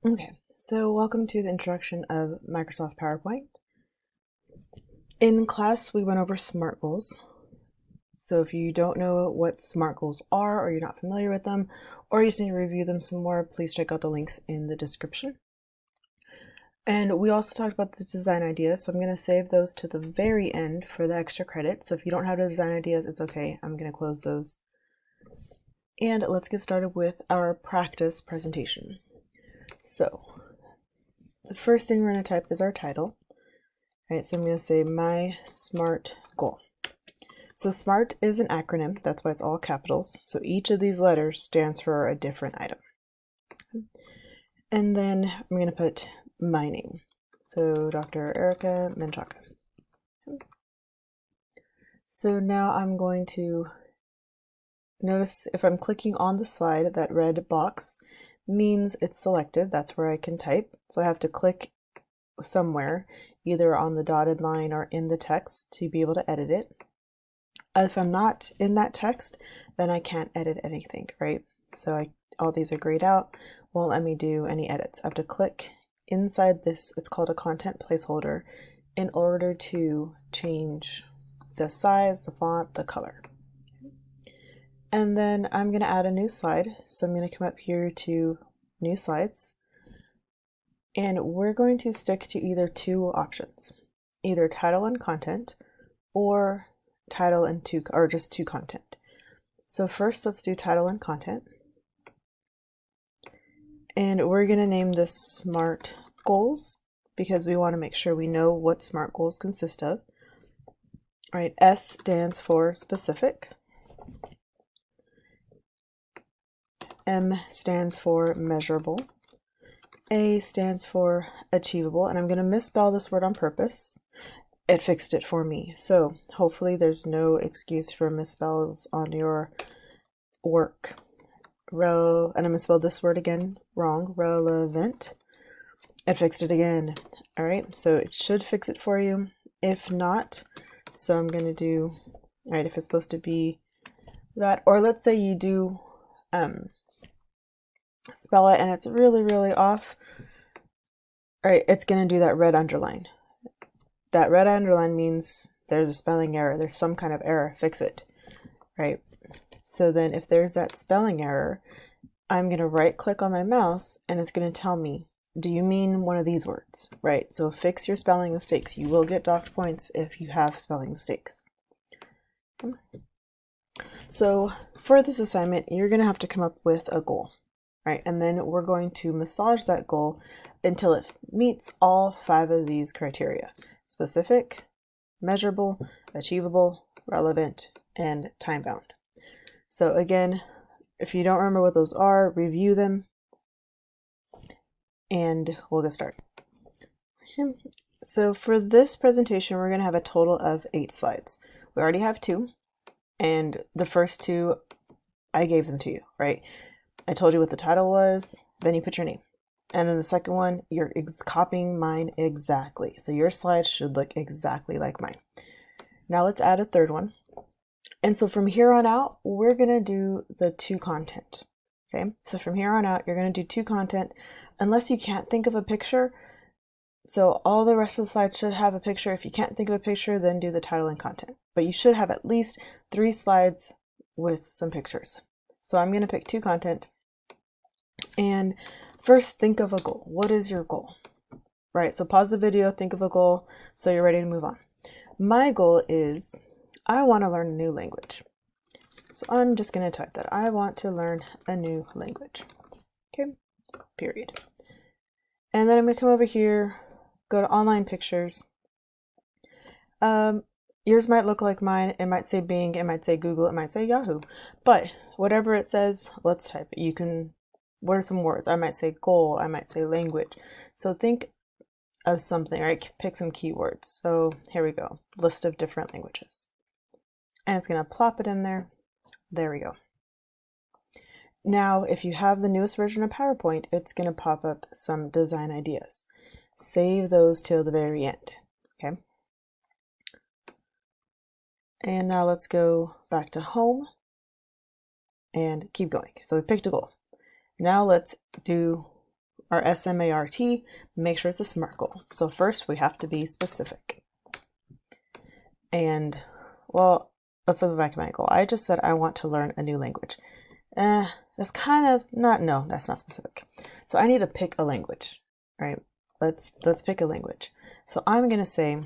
Okay, so welcome to the introduction of Microsoft PowerPoint. In class, we went over SMART goals. So if you don't know what SMART goals are, or you're not familiar with them, or you just need to review them some more, please check out the links in the description. And we also talked about the design ideas, so I'm going to save those to the very end for the extra credit. So if you don't have the design ideas, it's okay. I'm going to close those. And let's get started with our practice presentation. So the first thing we're going to type is our title. All right, so I'm going to say my SMART goal. So SMART is an acronym, that's why it's all capitals. So each of these letters stands for a different item. And then I'm going to put my name. So Dr. Erica Menchaca. So now I'm going to notice if I'm clicking on the slide, that red box means it's selected. That's where I can type. So I have to click somewhere, either on the dotted line or in the text to be able to edit it. If I'm not in that text, then I can't edit anything, right? So all these are grayed out, won't let me do any edits. I have to click inside this, it's called a content placeholder, in order to change the size, the font, the color. And then I'm going to add a new slide. So I'm going to come up here to new slides. And we're going to stick to either two options, either title and content, or title and just two content. So first, let's do title and content. And we're going to name this SMART goals because we want to make sure we know what SMART goals consist of. All right, S stands for specific. M stands for measurable. A stands for achievable, and I'm going to misspell this word on purpose. It fixed it for me, so hopefully there's no excuse for misspells on your work. And I misspelled this word again wrong. Relevant. It fixed it again. All right, so it should fix it for you. If not, so I'm going to do, all right, if it's supposed to be that, or let's say you do spell it and it's really, really off. All right, it's going to do that red underline. That red underline means there's a spelling error. There's some kind of error. Fix it, right? So then if there's that spelling error, I'm going to right click on my mouse and it's going to tell me, do you mean one of these words, right? So fix your spelling mistakes. You will get docked points if you have spelling mistakes. So for this assignment, you're going to have to come up with a goal, right? And then we're going to massage that goal until it meets all 5 of these criteria: specific, measurable, achievable, relevant, and time-bound. So again, if you don't remember what those are, review them, and we'll get started. Okay. So for this presentation, we're going to have a total of 8 slides. We already have 2, and the first 2, I gave them to you, right? I told you what the title was, then you put your name. And then the second one, you're copying mine exactly. So your slide should look exactly like mine. Now let's add a third one. And so from here on out, we're going to do the 2 content. Okay, so from here on out, you're going to do 2 content unless you can't think of a picture. So all the rest of the slides should have a picture. If you can't think of a picture, then do the title and content. But you should have at least 3 slides with some pictures. So I'm going to pick 2 content. And first, think of a goal. What is your goal? Right, so pause the video, think of a goal, so you're ready to move on. My goal is, I want to learn a new language. So I'm just going to type that. I want to learn a new language. Okay, period. And then I'm going to come over here, go to online pictures. Yours might look like mine. It might say Bing, it might say Google, it might say Yahoo. But whatever it says, let's type it. You can, what are some words? I might say goal, I might say language. So think of something, right? Pick some keywords. So here we go, list of different languages. And it's going to plop it in there. There we go. Now, if you have the newest version of PowerPoint, it's going to pop up some design ideas. Save those till the very end, okay? And now let's go back to home and keep going. So we picked a goal. Now let's do our SMART, make sure it's a SMART goal. So first we have to be specific. And well, let's look back at my goal. I just said I want to learn a new language. That's kind of not, no, that's not specific. So I need to pick a language, right? Let's pick a language. So I'm going to say,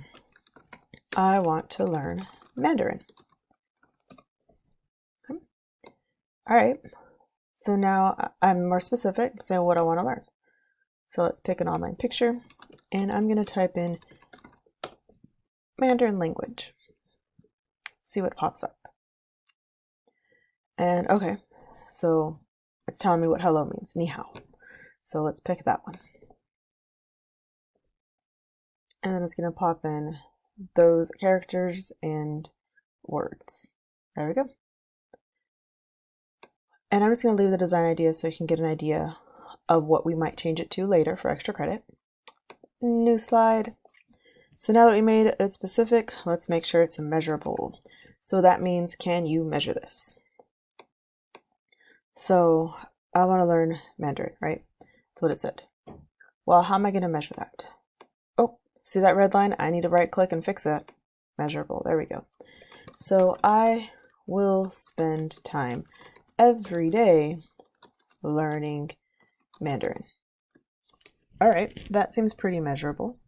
I want to learn Mandarin. Okay. All right. So now I'm more specific, say what I want to learn. So let's pick an online picture, and I'm going to type in Mandarin language. See what pops up. And okay, so it's telling me what hello means, ni hao. So let's pick that one. And then it's going to pop in those characters and words. There we go. And I'm just going to leave the design idea so you can get an idea of what we might change it to later for extra credit. New slide. So now that we made it specific, let's make sure it's measurable. So that means, can you measure this? So I want to learn Mandarin, right? That's what it said. Well, how am I going to measure that? Oh, see that red line? I need to right click and fix that. Measurable, there we go. So I will spend time every day learning Mandarin. All right, that seems pretty measurable.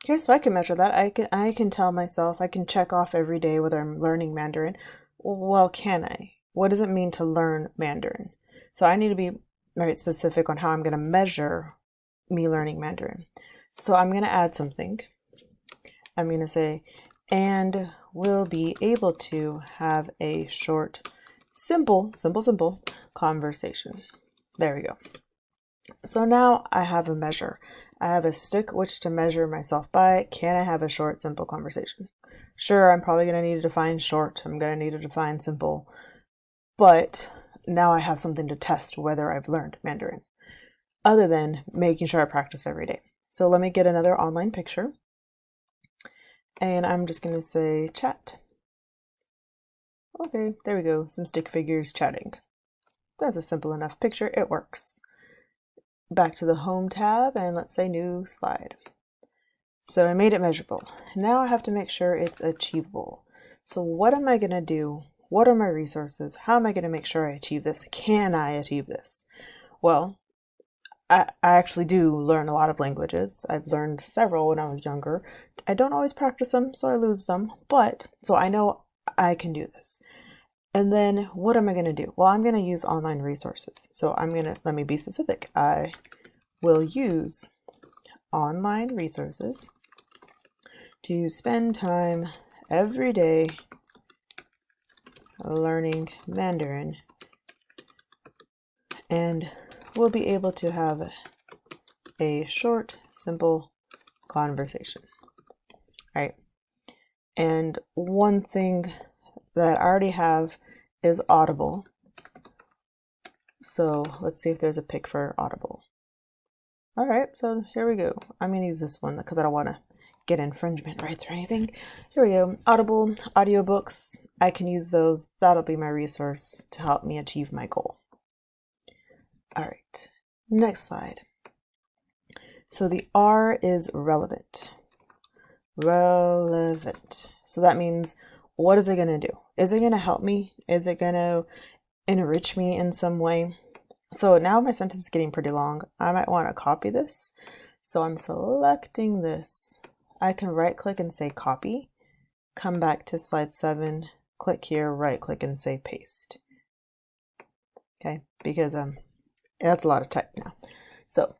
Okay, so I can measure that. I can tell myself, I can check off every day whether I'm learning Mandarin. Well, can I? What does it mean to learn Mandarin? So I need to be very specific on how I'm going to measure me learning Mandarin. So I'm going to add something. I'm going to say, and we'll be able to have a short, simple conversation. There we go. So now I have a measure. I have a stick which to measure myself by. Can I have a short, simple conversation? Sure, I'm probably going to need to define short. I'm going to need to define simple. But now I have something to test whether I've learned Mandarin, other than making sure I practice every day. So let me get another online picture. And I'm just going to say chat. Okay, there we go. Some stick figures chatting. That's a simple enough picture. It works. Back to the home tab, and let's say new slide. So I made it measurable. Now I have to make sure it's achievable. So what am I going to do? What are my resources? How am I going to make sure I achieve this? Can I achieve this? Well, I actually do learn a lot of languages. I've learned several when I was younger. I don't always practice them, so I lose them. But, so I know I can do this. And then what am I going to do? Well, I'm going to use online resources. So let me be specific. I will use online resources to spend time every day learning Mandarin, and we'll be able to have a short, simple conversation. All right. And one thing that I already have is Audible. So let's see if there's a pick for Audible. All right, so here we go. I'm going to use this one because I don't want to get infringement rights or anything. Here we go. Audible audiobooks. I can use those. That'll be my resource to help me achieve my goal. All right, next slide. So the R is relevant. Relevant. So that means, what is it going to do? Is it going to help me? Is it going to enrich me in some way? So now my sentence is getting pretty long. I might want to copy this. So I'm selecting this. I can right click and say copy. Come back to slide 7, click here, right click and say paste. Okay, because that's a lot of type now. So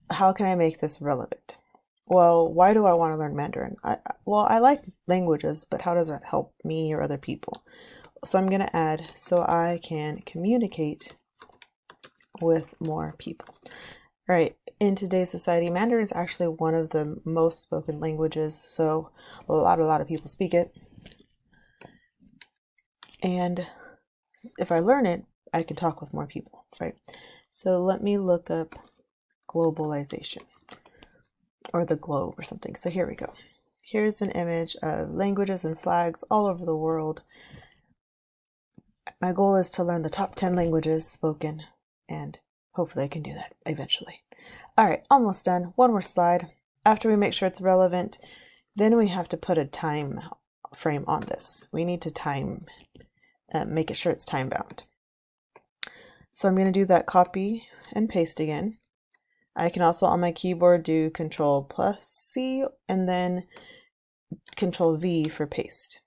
how can I make this relevant? Well, why do I want to learn Mandarin? I like languages, but how does that help me or other people? So I'm going to add, so I can communicate with more people. All right, in today's society, Mandarin is actually one of the most spoken languages, so a lot of people speak it. And if I learn it, I can talk with more people, right? So let me look up globalization, or the globe or something. So here we go. Here's an image of languages and flags all over the world. My goal is to learn the top 10 languages spoken and hopefully I can do that eventually. All right, almost done. One more slide. After we make sure it's relevant, then we have to put a time frame on this. We need to make it sure it's time bound. So I'm going to do that copy and paste again. I can also on my keyboard do Control+C and then Control+V for paste.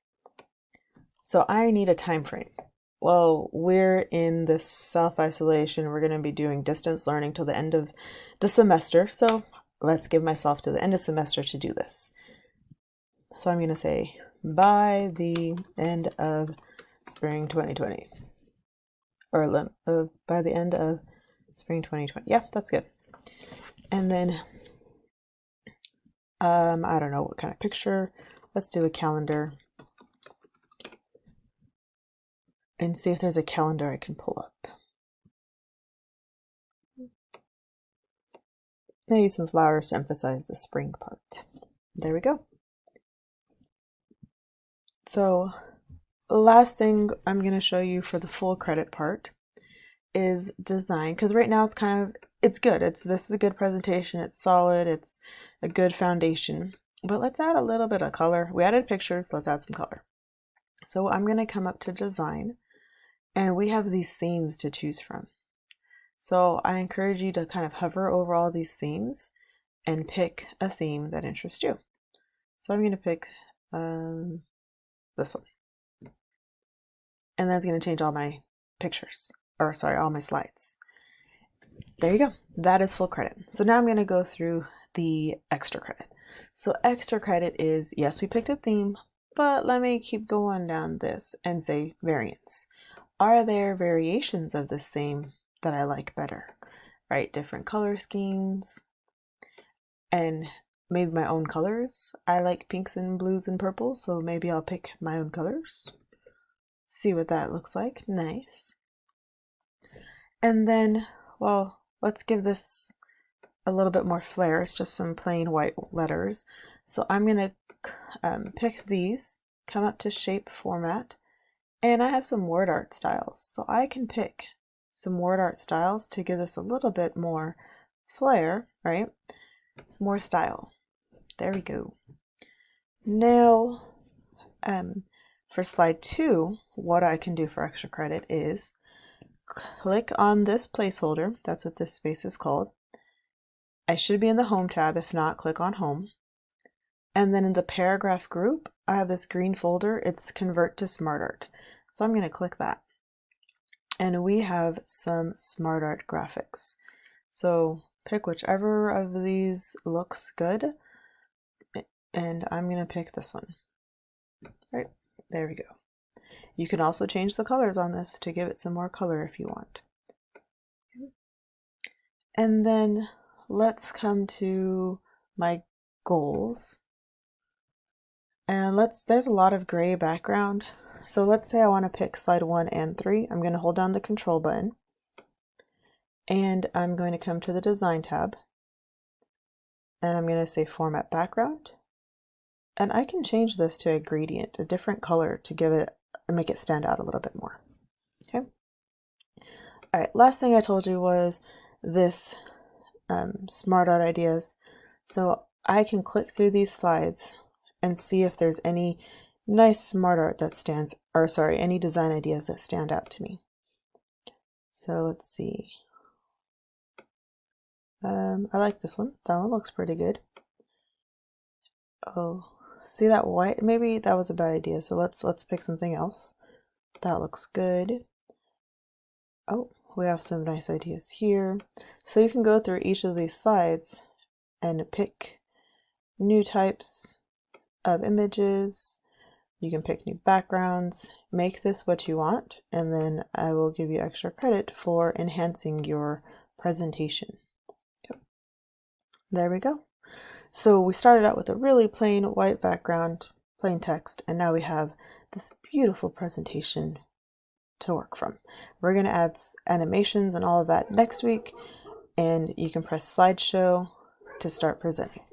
So I need a time frame. Well, we're in this self-isolation. We're going to be doing distance learning till the end of the semester. So let's give myself to the end of semester to do this. So I'm going to say by the end of spring 2020. Or by the end of spring 2020. Yeah, that's good. And then, I don't know what kind of picture. Let's do a calendar. And see if there's a calendar I can pull up. Maybe some flowers to emphasize the spring part. There we go. So last thing I'm going to show you for the full credit part is design, because right now it's good. This is a good presentation. It's solid. It's a good foundation. But let's add a little bit of color. We added pictures. Let's add some color. So I'm going to come up to design. And we have these themes to choose from. So I encourage you to kind of hover over all these themes and pick a theme that interests you. So I'm going to pick this one. And that's going to change all my pictures, or sorry, all my slides. There you go. That is full credit. So now I'm going to go through the extra credit. So extra credit is, yes, we picked a theme, but let me keep going down this and say variants. Are there variations of this theme that I like better, right? Different color schemes and maybe my own colors. I like pinks and blues and purples, so maybe I'll pick my own colors. See what that looks like. Nice. And then, well, let's give this a little bit more flair. It's just some plain white letters. So I'm going to pick these, come up to shape format. And I have some word art styles, so I can pick some word art styles to give this a little bit more flair, right? It's more style. There we go. Now, for slide 2, what I can do for extra credit is click on this placeholder. That's what this space is called. I should be in the Home tab. If not, click on Home. And then in the paragraph group, I have this green folder. It's Convert to SmartArt. So I'm going to click that. And we have some SmartArt graphics. So pick whichever of these looks good. And I'm going to pick this one. Right, there we go. You can also change the colors on this to give it some more color if you want. And then let's come to my goals. And there's a lot of gray background. So let's say I want to pick slide 1 and 3. I'm going to hold down the control button. And I'm going to come to the design tab. And I'm going to say format background. And I can change this to a gradient, a different color to make it stand out a little bit more. Okay. All right, last thing I told you was this SmartArt ideas. So I can click through these slides and see if there's any nice smart art that any design ideas that stand out to me. So let's see. I like this one. That one looks pretty good. Oh, see that white? Maybe that was a bad idea. So let's pick something else. That looks good. Oh, we have some nice ideas here. So you can go through each of these slides and pick new types of images. You can pick new backgrounds, make this what you want, and then I will give you extra credit for enhancing your presentation. Okay. There we go. So we started out with a really plain white background, plain text, and now we have this beautiful presentation to work from. We're going to add animations and all of that next week, and you can press slideshow to start presenting.